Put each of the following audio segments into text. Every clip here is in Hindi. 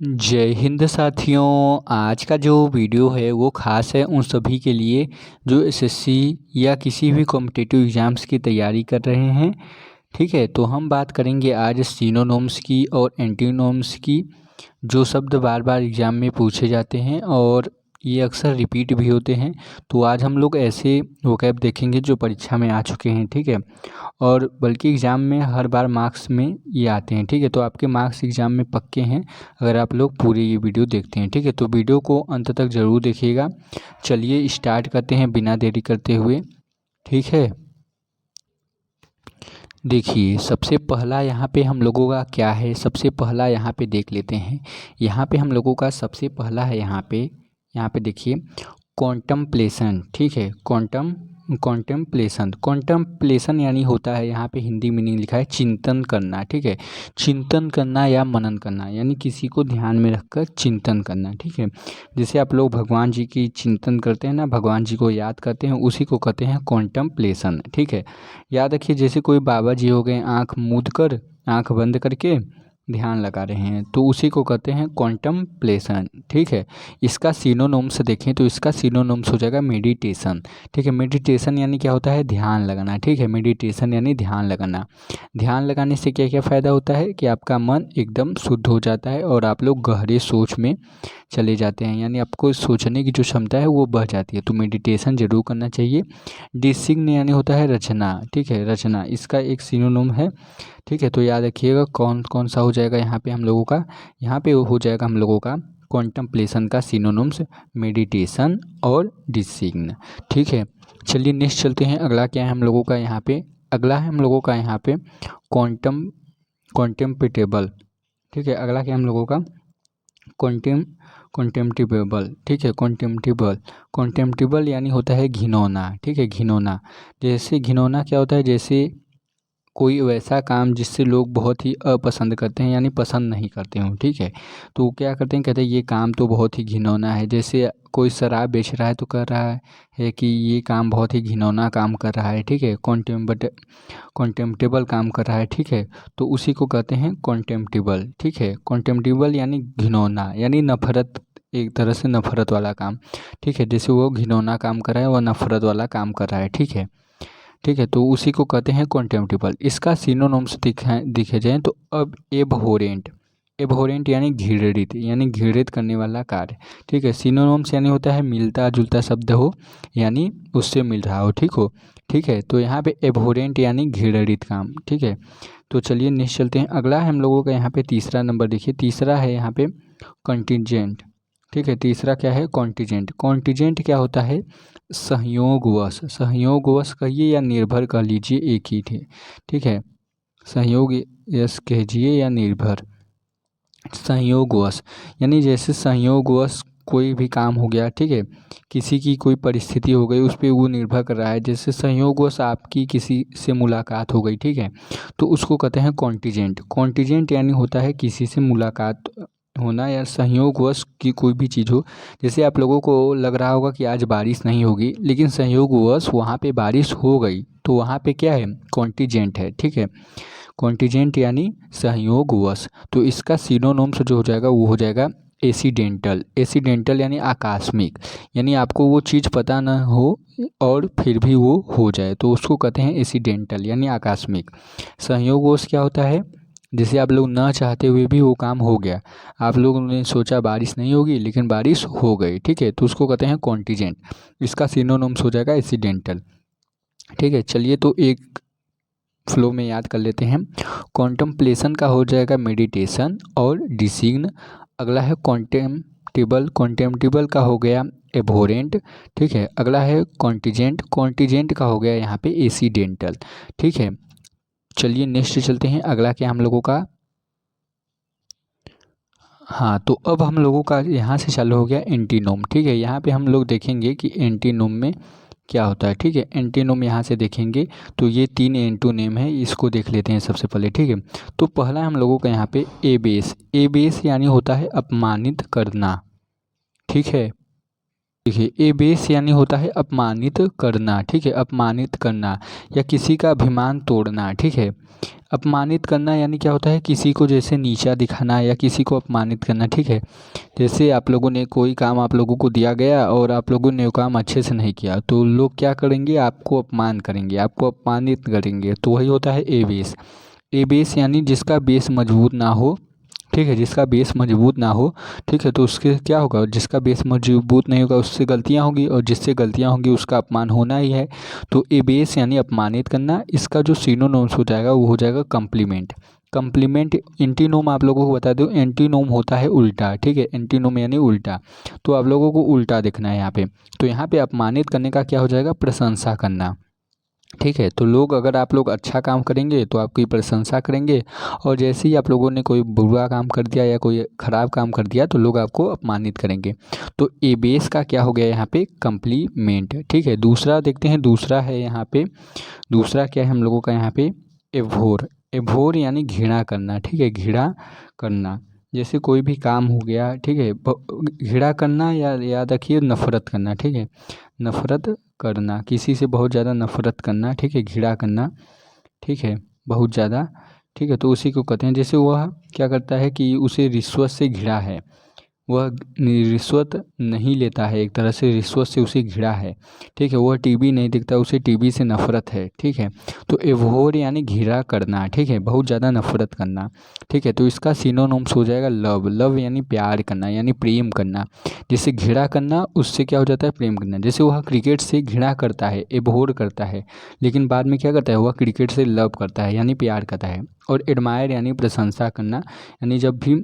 जय हिंद साथियों। आज का जो वीडियो है वो ख़ास है उन सभी के लिए जो एसएससी या किसी भी कॉम्पिटिटिव एग्ज़ाम्स की तैयारी कर रहे हैं। ठीक है, तो हम बात करेंगे आज सिनोनिम्स की और एंटीनोम्स की, जो शब्द बार बार एग्ज़ाम में पूछे जाते हैं और ये अक्सर रिपीट भी होते हैं। तो आज हम लोग ऐसे वोकैब देखेंगे जो परीक्षा में आ चुके हैं। ठीक है, और बल्कि एग्ज़ाम में हर बार मार्क्स में ये आते हैं। ठीक है, तो आपके मार्क्स एग्ज़ाम में पक्के हैं अगर आप लोग पूरी ये वीडियो देखते हैं। ठीक है, तो वीडियो को अंत तक ज़रूर देखिएगा। चलिए स्टार्ट करते हैं बिना देरी करते हुए। ठीक है, देखिए सबसे पहला यहाँ पे हम लोगों का क्या है, सबसे पहला यहाँ पे देख लेते हैं। यहाँ पे हम लोगों का सबसे पहला है यहाँ पे देखिए कॉन्टम्पलेशन। ठीक है, कॉन्टम्पलेशन यानी होता है, यहाँ पे हिंदी मीनिंग लिखा है चिंतन करना। ठीक है, चिंतन करना या मनन करना, यानी किसी को ध्यान में रखकर चिंतन करना। ठीक है, जैसे आप लोग भगवान जी की चिंतन करते हैं ना, भगवान जी को याद करते हैं, उसी को कहते हैं कॉन्टम्पलेशन। ठीक है, याद रखिए जैसे कोई बाबा जी हो गए, आँख बंद करके ध्यान लगा रहे हैं, तो उसी को कहते हैं कॉन्टम्पलेशन। ठीक है, इसका सिनोनिम्स देखें तो इसका सिनोनिम्स हो जाएगा मेडिटेशन। ठीक है, मेडिटेशन यानी क्या होता है, ध्यान लगाना। ठीक है, मेडिटेशन यानी ध्यान लगाना। ध्यान लगाने से क्या क्या फ़ायदा होता है कि आपका मन एकदम शुद्ध हो जाता है और आप लोग गहरे सोच में चले जाते हैं, यानी आपको सोचने की जो क्षमता है वो बढ़ जाती है। तो मेडिटेशन ज़रूर करना चाहिए। डिसिग्न यानी होता है रचना। ठीक है, रचना इसका एक सिनोनिम है। ठीक है, तो याद रखिएगा कौन कौन सा हो जाएगा यहाँ पे हम लोगों का, यहाँ पे हो जाएगा हम लोगों का कॉन्टम्पलेशन का सिनोनिम्स मेडिटेशन और डिसिग्न। ठीक है, चलिए नेक्स्ट चलते हैं। अगला क्या है हम लोगों का यहाँ पे, अगला है हम लोगों का यहाँ पे कॉन्टेम्पटेबल। ठीक है, अगला क्या हम लोगों का कॉन्टेम्प्टिबल। ठीक है, कॉन्टेम्प्टिबल यानी होता है घिनौना। ठीक है, घिनौना, जैसे घिनौना क्या होता है, जैसे कोई वैसा काम जिससे लोग बहुत ही अपसंद करते हैं, यानी पसंद नहीं करते हो। ठीक है, तो वो क्या करते हैं, कहते हैं ये काम तो बहुत ही घिनौना है। जैसे कोई शराब बेच रहा है तो कह रहा है कि ये काम बहुत ही घिनौना काम कर रहा है। ठीक है, कॉन्टेम्प्टेबल काम कर रहा है। ठीक है, तो उसी को कहते हैं कॉन्टेम्प्टिबल। ठीक है, कॉन्टेम्प्टिबल यानी घिनौना, यानी नफरत, एक तरह से नफरत वाला काम। ठीक है, जैसे वो घिनौना काम कर रहा है, वह नफरत वाला काम कर रहा है। ठीक है, ठीक है, तो उसी को कहते हैं कॉन्टेम्प्टिबल। इसका सिनोनिम्स दिखे जाएँ तो अब एबहोरेंट यानी घृणित, यानी घृणित करने वाला कार्य। ठीक है, सिनोनिम्स यानी होता है मिलता जुलता शब्द हो, यानी उससे मिल रहा हो। ठीक हो, ठीक है, तो यहाँ पे एबहोरेंट यानी घृणित काम। ठीक है, तो चलिए नेक्स्ट चलते हैं। अगला है हम लोगों का यहाँ पे तीसरा नंबर, देखिए तीसरा है यहाँ पे कंटिजेंट। ठीक है, तीसरा क्या है, कॉन्टिजेंट। कॉन्टिजेंट क्या होता है, संयोगवश कहिए या निर्भर कह लीजिए, एक ही थे। ठीक है, संयोग यस कहिए या निर्भर, संयोगवश यानी जैसे संयोगवश कोई भी काम हो गया। ठीक है, किसी की कोई परिस्थिति हो गई, उस पर वो निर्भर कर रहा है। जैसे संयोगवश आपकी किसी से मुलाकात हो गई। ठीक है, तो उसको कहते हैं कॉन्टिजेंट। कॉन्टिजेंट यानी होता है किसी से मुलाकात होना या संयोगवश की कोई भी चीज़ हो। जैसे आप लोगों को लग रहा होगा कि आज बारिश नहीं होगी, लेकिन संयोगवश वहाँ पे बारिश हो गई, तो वहाँ पे क्या है, कॉन्टिजेंट है। ठीक है, कॉन्टिजेंट यानी संयोगवश। तो इसका सिनोनिम्स जो हो जाएगा वो हो जाएगा एसीडेंटल। एसीडेंटल यानी आकस्मिक, यानी आपको वो चीज़ पता ना हो और फिर भी वो हो जाए, तो उसको कहते हैं एसीडेंटल यानी आकस्मिक। संयोगवश क्या होता है, जैसे आप लोग ना चाहते हुए भी वो काम हो गया, आप लोगों ने सोचा बारिश नहीं होगी लेकिन बारिश हो गई। ठीक है, तो उसको कहते हैं कॉन्टिजेंट। इसका सिनोनिम्स हो जाएगा एसीडेंटल। ठीक है, चलिए तो एक फ्लो में याद कर लेते हैं। कॉन्टम्पलेशन का हो जाएगा मेडिटेशन और डिसिग्न। अगला है कॉन्टेम्प्टिबल। कॉन्टेम्प्टिबल का हो गया एबहोरेंट। ठीक है, अगला है कॉन्टिजेंट। कॉन्टिजेंट का हो गया यहाँ पे एसीडेंटल। ठीक है, चलिए नेक्स्ट चलते हैं। अगला क्या हम लोगों का, हाँ, तो अब हम लोगों का यहाँ से चालू हो गया एंटीनोम। ठीक है, यहाँ पे हम लोग देखेंगे कि एंटीनोम में क्या होता है। ठीक है, एंटीनोम यहाँ से देखेंगे तो ये 3 एंटोनेम है, इसको देख लेते हैं सबसे पहले। ठीक है, तो पहला हम लोगों का यहाँ पे एबेस। एबेस यानी होता है अपमानित करना। ठीक है, देखिए एबेस यानी होता है अपमानित करना, ठीक है, अपमानित करना या किसी का अभिमान तोड़ना, ठीक है। अपमानित करना यानी क्या होता है, किसी को जैसे नीचा दिखाना या किसी को अपमानित करना, ठीक है। जैसे आप लोगों ने कोई काम आप लोगों को दिया गया और आप लोगों ने वो काम अच्छे से नहीं किया तो लोग क्या करेंगे, आपको अपमान करेंगे, आपको अपमानित करेंगे, तो वही होता है एबेस। एबेस यानी जिसका बेस मजबूत ना हो, ठीक है, जिसका बेस मजबूत ना हो, ठीक है, तो उसके क्या होगा, जिसका बेस मजबूत नहीं होगा उससे गलतियां होंगी और जिससे गलतियां होंगी उसका अपमान होना ही है। तो एबेस यानी अपमानित करना, इसका जो सिनोनिम्स हो जाएगा वो हो जाएगा कम्प्लीमेंट। कम्प्लीमेंट एंटीनोम आप लोगों को बता दूं, एंटीनोम होता है उल्टा, ठीक है, एंटीनोम यानी उल्टा। तो आप लोगों को उल्टा देखना है यहाँ पे। तो यहाँ पे अपमानित करने का क्या हो जाएगा, प्रशंसा करना, ठीक है। तो लोग, अगर आप लोग अच्छा काम करेंगे तो आपकी प्रशंसा करेंगे और जैसे ही आप लोगों ने कोई बुरा काम कर दिया या कोई ख़राब काम कर दिया तो लोग आपको अपमानित करेंगे। तो एबेस का क्या हो गया यहाँ पे, कम्प्लीमेंट, ठीक है। दूसरा देखते हैं, दूसरा है यहाँ पे, दूसरा क्या है हम लोगों का यहाँ पे, एभोर। एभोर यानी घृणा करना, ठीक है, घृणा करना। जैसे कोई भी काम हो गया, ठीक है, घृणा करना या याद रखिए नफ़रत करना, ठीक है, नफ़रत करना, किसी से बहुत ज़्यादा नफ़रत करना, ठीक है, घृणा करना, ठीक है, बहुत ज़्यादा, ठीक है। तो उसी को कहते हैं, जैसे वह क्या करता है कि उसे रिश्वत से घृणा है, वह रिश्वत नहीं लेता है, एक तरह से रिश्वत से उसे घृणा है, ठीक है। वह टीवी नहीं देखता, उसे टीवी से नफ़रत है, ठीक है। तो एवोर यानी घृणा करना, ठीक है, बहुत ज़्यादा नफ़रत करना, ठीक है। तो इसका सिनोनिम्स हो जाएगा लव। लव यानी प्यार करना, यानी प्रेम करना। जैसे घृणा करना, उससे क्या हो जाता है, प्रेम करना। जैसे वह क्रिकेट से घृणा करता है, एवोर करता है, लेकिन बाद में क्या करता है, वह क्रिकेट से लव करता है, यानी प्यार करता है। और एडमायर यानी प्रशंसा करना, यानी जब भी,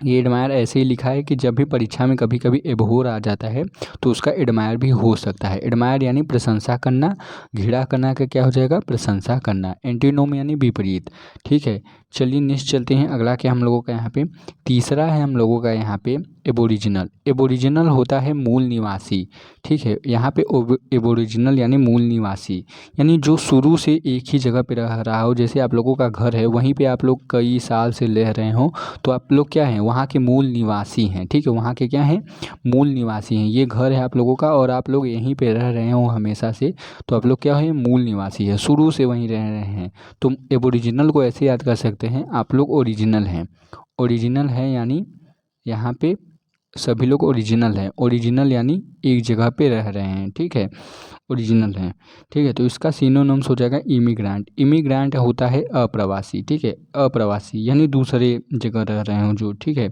ये एडमायर ऐसे ही लिखा है कि जब भी परीक्षा में कभी कभी एबहोर आ जाता है तो उसका एडमायर भी हो सकता है। एडमायर यानी प्रशंसा करना, घृणा करना का क्या हो जाएगा, प्रशंसा करना। एंटीनोम यानी विपरीत, ठीक है। चलिए नेक्स्ट चलते हैं, अगला क्या हम लोगों का यहाँ पे, तीसरा है हम लोगों का यहाँ पे एबोरिजिनल। एबोरिजिनल होता है मूल निवासी, ठीक है। यहाँ पे एबोरिजिनल यानी मूल निवासी, यानी जो शुरू से एक ही जगह पे रह रहा हो। जैसे आप लोगों का घर है, वहीं पे आप लोग कई साल से रह रहे हो, तो आप लोग क्या हैं, वहाँ के मूल निवासी हैं, ठीक है, वहाँ के क्या हैं, मूल निवासी हैं। ये घर है आप लोगों का और आप लोग यहीं पे रह रहे हो हमेशा से, तो आप लोग क्या है, मूल निवासी है, शुरू से वहीं रह रहे हैं। तो एबोरिजिनल को ऐसे याद कर सकते हैं, आप लोग ओरिजिनल हैं। ओरिजिनल है यानी यहाँ पे सभी लोग ओरिजिनल हैं। ओरिजिनल यानी एक जगह पे रह रहे हैं, ठीक है, ओरिजिनल हैं, ठीक है। तो इसका सिनोनिम्स हो जाएगा इमिग्रांट। इमिग्रांट होता है अप्रवासी, ठीक है, अप्रवासी यानी दूसरे जगह रह रहे हो जो, ठीक है।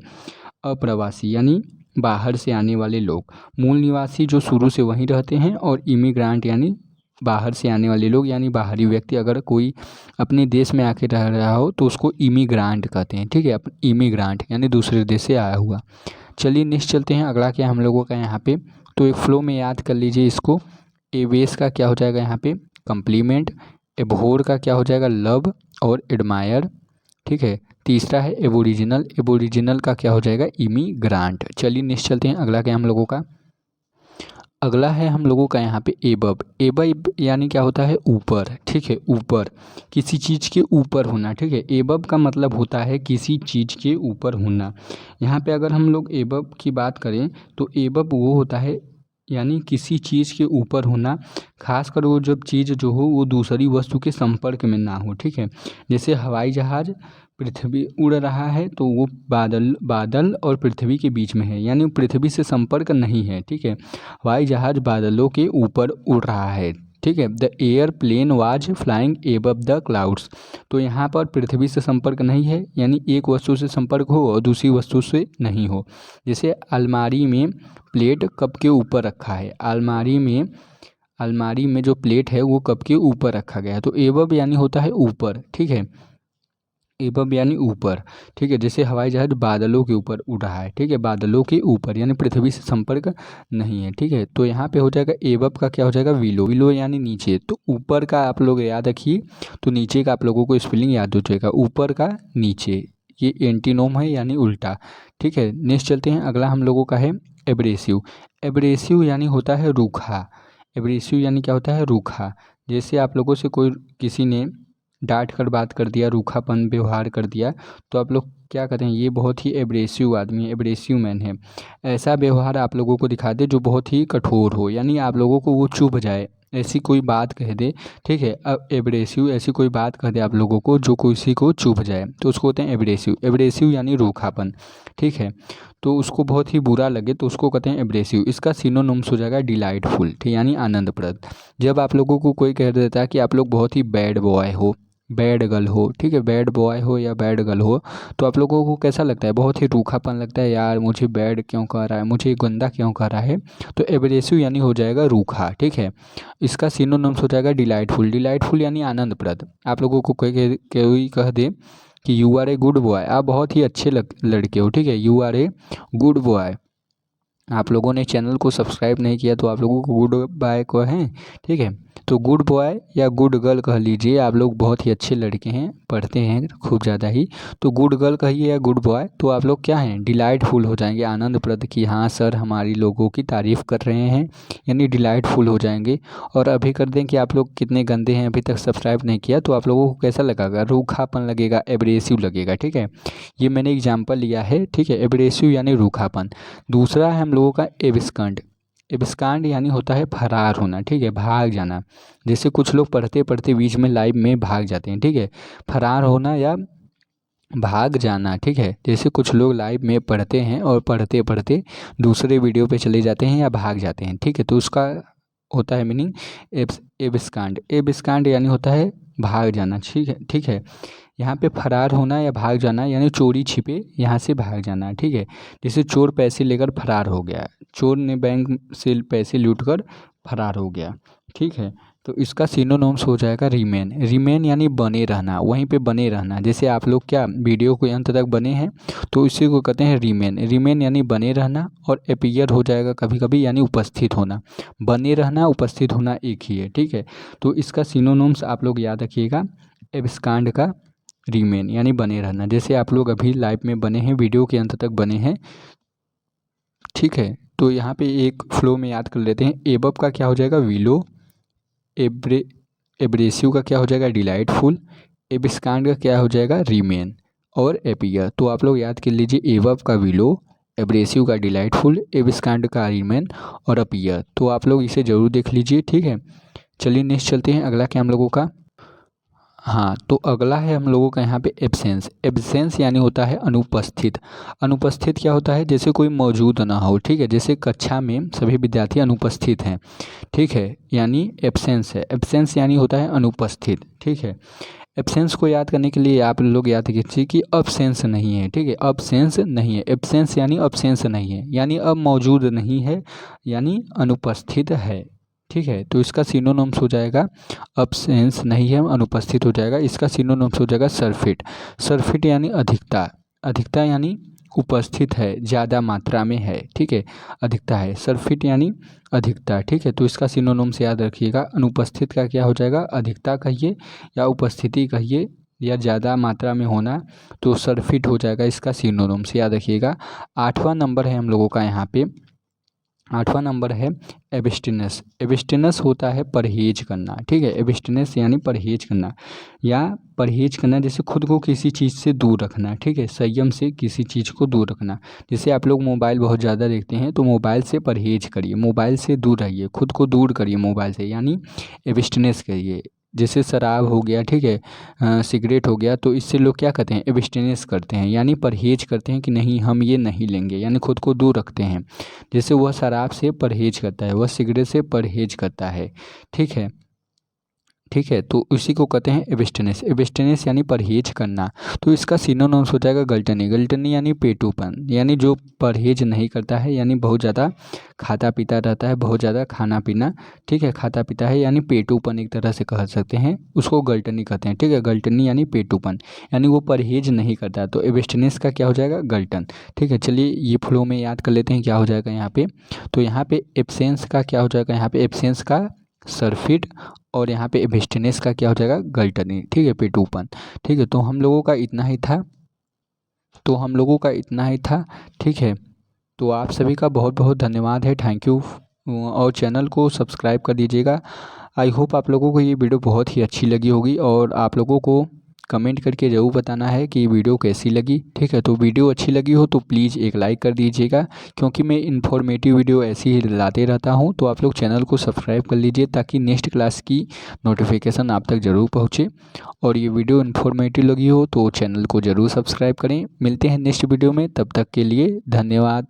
अप्रवासी यानी बाहर से आने वाले लोग। मूल निवासी जो शुरू से वहीं रहते हैं, और इमिग्रांट यानी बाहर से आने वाले लोग, यानी बाहरी व्यक्ति। अगर कोई अपने देश में आके रह रहा हो तो उसको इमिग्रांट कहते हैं, ठीक है, इमिग्रांट यानी दूसरे देश से आया हुआ। चलिए नेक्स्ट चलते हैं, अगला क्या हम लोगों का यहाँ पे, तो एक फ्लो में याद कर लीजिए इसको। एबेस का क्या हो जाएगा यहाँ पे, कम्प्लीमेंट। एबहोर का क्या हो जाएगा, लव और एडमायर, ठीक है। तीसरा है एबोरिजिनल। एबोरिजिनल का क्या हो जाएगा, इमिग्रांट। चलिए नेक्स्ट चलते हैं, अगला क्या हम लोगों का, अगला है हम लोगों का यहाँ पे एबव। एबव यानी क्या होता है, ऊपर, ठीक है, ऊपर, किसी चीज़ के ऊपर होना, ठीक है। एबव का मतलब होता है किसी चीज़ के ऊपर होना। यहाँ पे अगर हम लोग एबव की बात करें तो एबव वो होता है यानी किसी चीज़ के ऊपर होना, खासकर वो जब चीज़ जो हो वो दूसरी वस्तु के संपर्क में ना हो, ठीक है। जैसे हवाई जहाज़ पृथ्वी उड़ रहा है तो वो बादल और पृथ्वी के बीच में है, यानी पृथ्वी से संपर्क नहीं है, ठीक है। हवाई जहाज़ बादलों के ऊपर उड़ रहा है, ठीक है। The airplane was flying above the clouds. तो यहाँ पर पृथ्वी से संपर्क नहीं है, यानी एक वस्तु से संपर्क हो और दूसरी वस्तु से नहीं हो। जैसे अलमारी में प्लेट कप के ऊपर रखा है, अलमारी में जो प्लेट है वो कप के ऊपर रखा गया है। तो एबव यानी होता है ऊपर, ठीक है, एबव यानी ऊपर, ठीक है। जैसे हवाई जहाज बादलों के ऊपर उड़ रहा है, ठीक है, बादलों के ऊपर यानी पृथ्वी से संपर्क नहीं है, ठीक है। तो यहाँ पे हो जाएगा एबव का क्या हो जाएगा, विलो। विलो यानी नीचे। तो ऊपर का आप लोग याद रखिए, तो नीचे का आप लोगों को स्पेलिंग याद हो जाएगा, ऊपर का नीचे, ये एंटीनोम है यानी उल्टा, ठीक है। नेक्स्ट चलते हैं, अगला हम लोगों का है एब्रेसिव। एब्रेसिव यानी होता है रूखा। एब्रेसिव यानी क्या होता है, रूखा। जैसे आप लोगों से कोई किसी ने डांट कर बात कर दिया, रूखापन व्यवहार कर दिया, तो आप लोग क्या कहते हैं, ये बहुत ही एब्रेसिव आदमी है, एब्रेसिव मैन है। ऐसा व्यवहार आप लोगों को दिखा दे जो बहुत ही कठोर हो, यानी आप लोगों को वो चुभ जाए, ऐसी कोई बात कह दे, ठीक है। अब एब्रेसिव ऐसी कोई बात कह दे आप लोगों को जो किसी को चुभ जाए, तो उसको कहते हैं एब्रेसिव। एब्रेसिव यानी रूखापन, ठीक है। तो उसको बहुत ही बुरा लगे तो उसको कहते हैं एब्रेसिव। इसका सिनोनिम्स हो जाएगा डिलाइटफुल, ठीक, यानी आनंदप्रद। जब आप लोगों को कोई कह देता है कि आप लोग बहुत ही बैड बॉय हो, बैड गर्ल हो, ठीक है, बैड बॉय हो या बैड गर्ल हो, तो आप लोगों को कैसा लगता है, बहुत ही रूखापन लगता है, यार मुझे बैड क्यों कह रहा है, मुझे गंदा क्यों कह रहा है। तो एब्रेसिव यानी हो जाएगा रूखा, ठीक है। इसका सिनोनिम्स हो जाएगा डिलाइटफुल। डिलाइटफुल यानी आनंदप्रद। आप लोगों को कोई कह दे कि you are a good boy, आप बहुत ही अच्छे लड़के हो, ठीक है, you are a good boy. आप लोगों ने चैनल को सब्सक्राइब नहीं किया तो आप लोगों को गुड बाय को हैं, ठीक है। तो गुड बॉय या गुड गर्ल कह लीजिए, आप लोग बहुत ही अच्छे लड़के हैं, पढ़ते हैं खूब ज़्यादा ही, तो गुड गर्ल कहिए या गुड बॉय, तो आप लोग क्या हैं, डिलाइटफुल हो जाएंगे, आनंदप्रद कि हाँ सर हमारी लोगों की तारीफ़ कर रहे हैं, यानी डिलाइटफुल हो जाएंगे। और अभी कर दें कि आप लोग कितने गंदे हैं, अभी तक सब्सक्राइब नहीं किया, तो आप लोगों को कैसा लगेगा, रूखापन लगेगा, एब्रेसिव लगेगा, ठीक है। ये मैंने एग्जाम्पल लिया है, ठीक है, एब्रेसिव यानी रूखापन। दूसरा है हम लोगों का एब्सकंड। एब्सकंड यानी होता है फरार होना, ठीक है, भाग जाना। जैसे कुछ लोग पढ़ते पढ़ते बीच में लाइव में भाग जाते हैं, ठीक है, फरार होना या भाग जाना, ठीक है। जैसे कुछ लोग लाइव में पढ़ते हैं और पढ़ते पढ़ते दूसरे वीडियो पे चले जाते हैं या भाग जाते हैं, ठीक है, तो उसका होता है मीनिंग एब्सकंड। एब्सकंड यानी होता है भाग जाना, ठीक है, ठीक है। यहाँ पे फरार होना या भाग जाना यानी चोरी छिपे यहाँ से भाग जाना, ठीक है। जैसे चोर पैसे लेकर फरार हो गया, चोर ने बैंक से पैसे लूट कर फरार हो गया, ठीक है। तो इसका सिनोनिम्स हो जाएगा रिमेन। रिमेन यानी बने रहना, वहीं पे बने रहना। जैसे आप लोग क्या वीडियो को अंत तक बने हैं तो इसी को कहते हैं रिमेन। रिमेन यानी बने रहना, और अपीयर हो जाएगा कभी कभी यानी उपस्थित होना। बने रहना उपस्थित होना एक ही है, ठीक है। तो इसका सिनोनिम्स आप लोग याद रखिएगा, एब्सकंड का रिमेन यानी बने रहना। जैसे आप लोग अभी लाइव में बने हैं, वीडियो के अंत तक बने हैं, ठीक है। तो यहाँ पे एक फ्लो में याद कर लेते हैं, एबव का क्या हो जाएगा, विलो। एब्रेसिव का क्या हो जाएगा, डिलाइटफुल। एब्सकंड का क्या हो जाएगा, रिमेन और अपीयर। तो आप लोग याद कर लीजिए, एबव का विलो, एब्रेसिव का डिलाइटफुल, एब्सकंड का रिमेन और अपीयर। तो आप लोग इसे ज़रूर देख लीजिए, ठीक है। चलिए नेक्स्ट चलते हैं, अगला क्या हम लोगों का, हाँ, तो अगला है हम लोगों का यहाँ पे एब्सेंस। एब्सेंस यानी होता है अनुपस्थित। अनुपस्थित क्या होता है, जैसे कोई मौजूद ना हो, ठीक है। जैसे कक्षा में सभी विद्यार्थी अनुपस्थित हैं, ठीक है, यानी एब्सेंस है। एब्सेंस यानी होता है अनुपस्थित, ठीक है। एब्सेंस को याद करने के लिए आप लोग याद कीजिए कि अब्सेंस नहीं है, ठीक है, अब्सेंस नहीं है। एब्सेंस यानी अब्सेंस नहीं है, यानी अब मौजूद नहीं है, यानी अनुपस्थित है, ठीक है। तो इसका सिनोनिम्स हो जाएगा, अब्सेंस नहीं है, अनुपस्थित हो जाएगा। इसका सिनोनिम्स हो जाएगा सरफिट। सरफिट यानी अधिकता। अधिकता यानी उपस्थित है, ज़्यादा मात्रा में है, ठीक है, अधिकता है। सरफिट यानी अधिकता, ठीक है। तो इसका सिनोनिम्स याद रखिएगा, अनुपस्थित का क्या हो जाएगा, अधिकता कहिए या उपस्थिति कहिए या ज़्यादा मात्रा में होना, तो सरफिट हो जाएगा इसका सिनोनिम्स, याद रखिएगा। 8वां नंबर है हम लोगों का यहाँ पे, 8वां नंबर है एब्स्टिनेंस। एब्स्टिनेंस होता है परहेज करना, ठीक है। एब्स्टिनेंस यानी परहेज करना या परहेज करना, जैसे खुद को किसी चीज़ से दूर रखना, ठीक है, संयम से किसी चीज़ को दूर रखना। जैसे आप लोग मोबाइल बहुत ज़्यादा देखते हैं तो मोबाइल से परहेज करिए, मोबाइल से दूर रहिए, खुद को दूर करिए मोबाइल से, यानी एब्स्टिनेंस करिए। जैसे शराब हो गया, ठीक है, सिगरेट हो गया, तो इससे लोग क्या करते हैं, एब्स्टिनेंस करते हैं, यानी परहेज करते हैं कि नहीं हम ये नहीं लेंगे, यानी खुद को दूर रखते हैं। जैसे वह शराब से परहेज करता है, वह सिगरेट से परहेज करता है, ठीक है, ठीक है। तो उसी को कहते हैं एब्स्टिनेंस। एब्स्टिनेंस यानी परहेज करना। तो इसका सिनोनिम्स हो जाएगा गलटनी। गलटनी यानी पेटूपन, यानी जो परहेज नहीं करता है, यानी बहुत ज़्यादा खाता पीता रहता है, बहुत ज़्यादा खाना पीना, ठीक है, खाता पीता है, यानी पेटूपन एक तरह से कह सकते हैं, उसको गलटनी कहते हैं, ठीक है। गलटनी यानी पेटूपन, यानी वो परहेज नहीं करता। तो एब्स्टिनेंस का क्या हो जाएगा, गलटन, ठीक है। चलिए ये फ्लो में याद कर लेते हैं क्या हो जाएगा यहाँ पे। तो यहाँ पे एब्सेंस का क्या हो जाएगा, यहाँ पे एब्सेंस का सरफिट, और यहाँ पे एब्स्टिनेंस का क्या हो जाएगा, गलटनी, ठीक है, पेटूपन, ठीक है। तो हम लोगों का इतना ही था, ठीक है। तो आप सभी का बहुत बहुत धन्यवाद है, थैंक यू। और चैनल को सब्सक्राइब कर दीजिएगा। आई होप आप लोगों को ये वीडियो बहुत ही अच्छी लगी होगी और आप लोगों को कमेंट करके ज़रूर बताना है कि ये वीडियो कैसी लगी। ठीक है, तो वीडियो अच्छी लगी हो तो प्लीज़ एक लाइक कर दीजिएगा, क्योंकि मैं इन्फॉर्मेटिव वीडियो ऐसी ही लाते रहता हूँ। तो आप लोग चैनल को सब्सक्राइब कर लीजिए ताकि नेक्स्ट क्लास की नोटिफिकेशन आप तक ज़रूर पहुँचे। और ये वीडियो इन्फॉर्मेटिव लगी हो तो चैनल को ज़रूर सब्सक्राइब करें। मिलते हैं नेक्स्ट वीडियो में, तब तक के लिए धन्यवाद।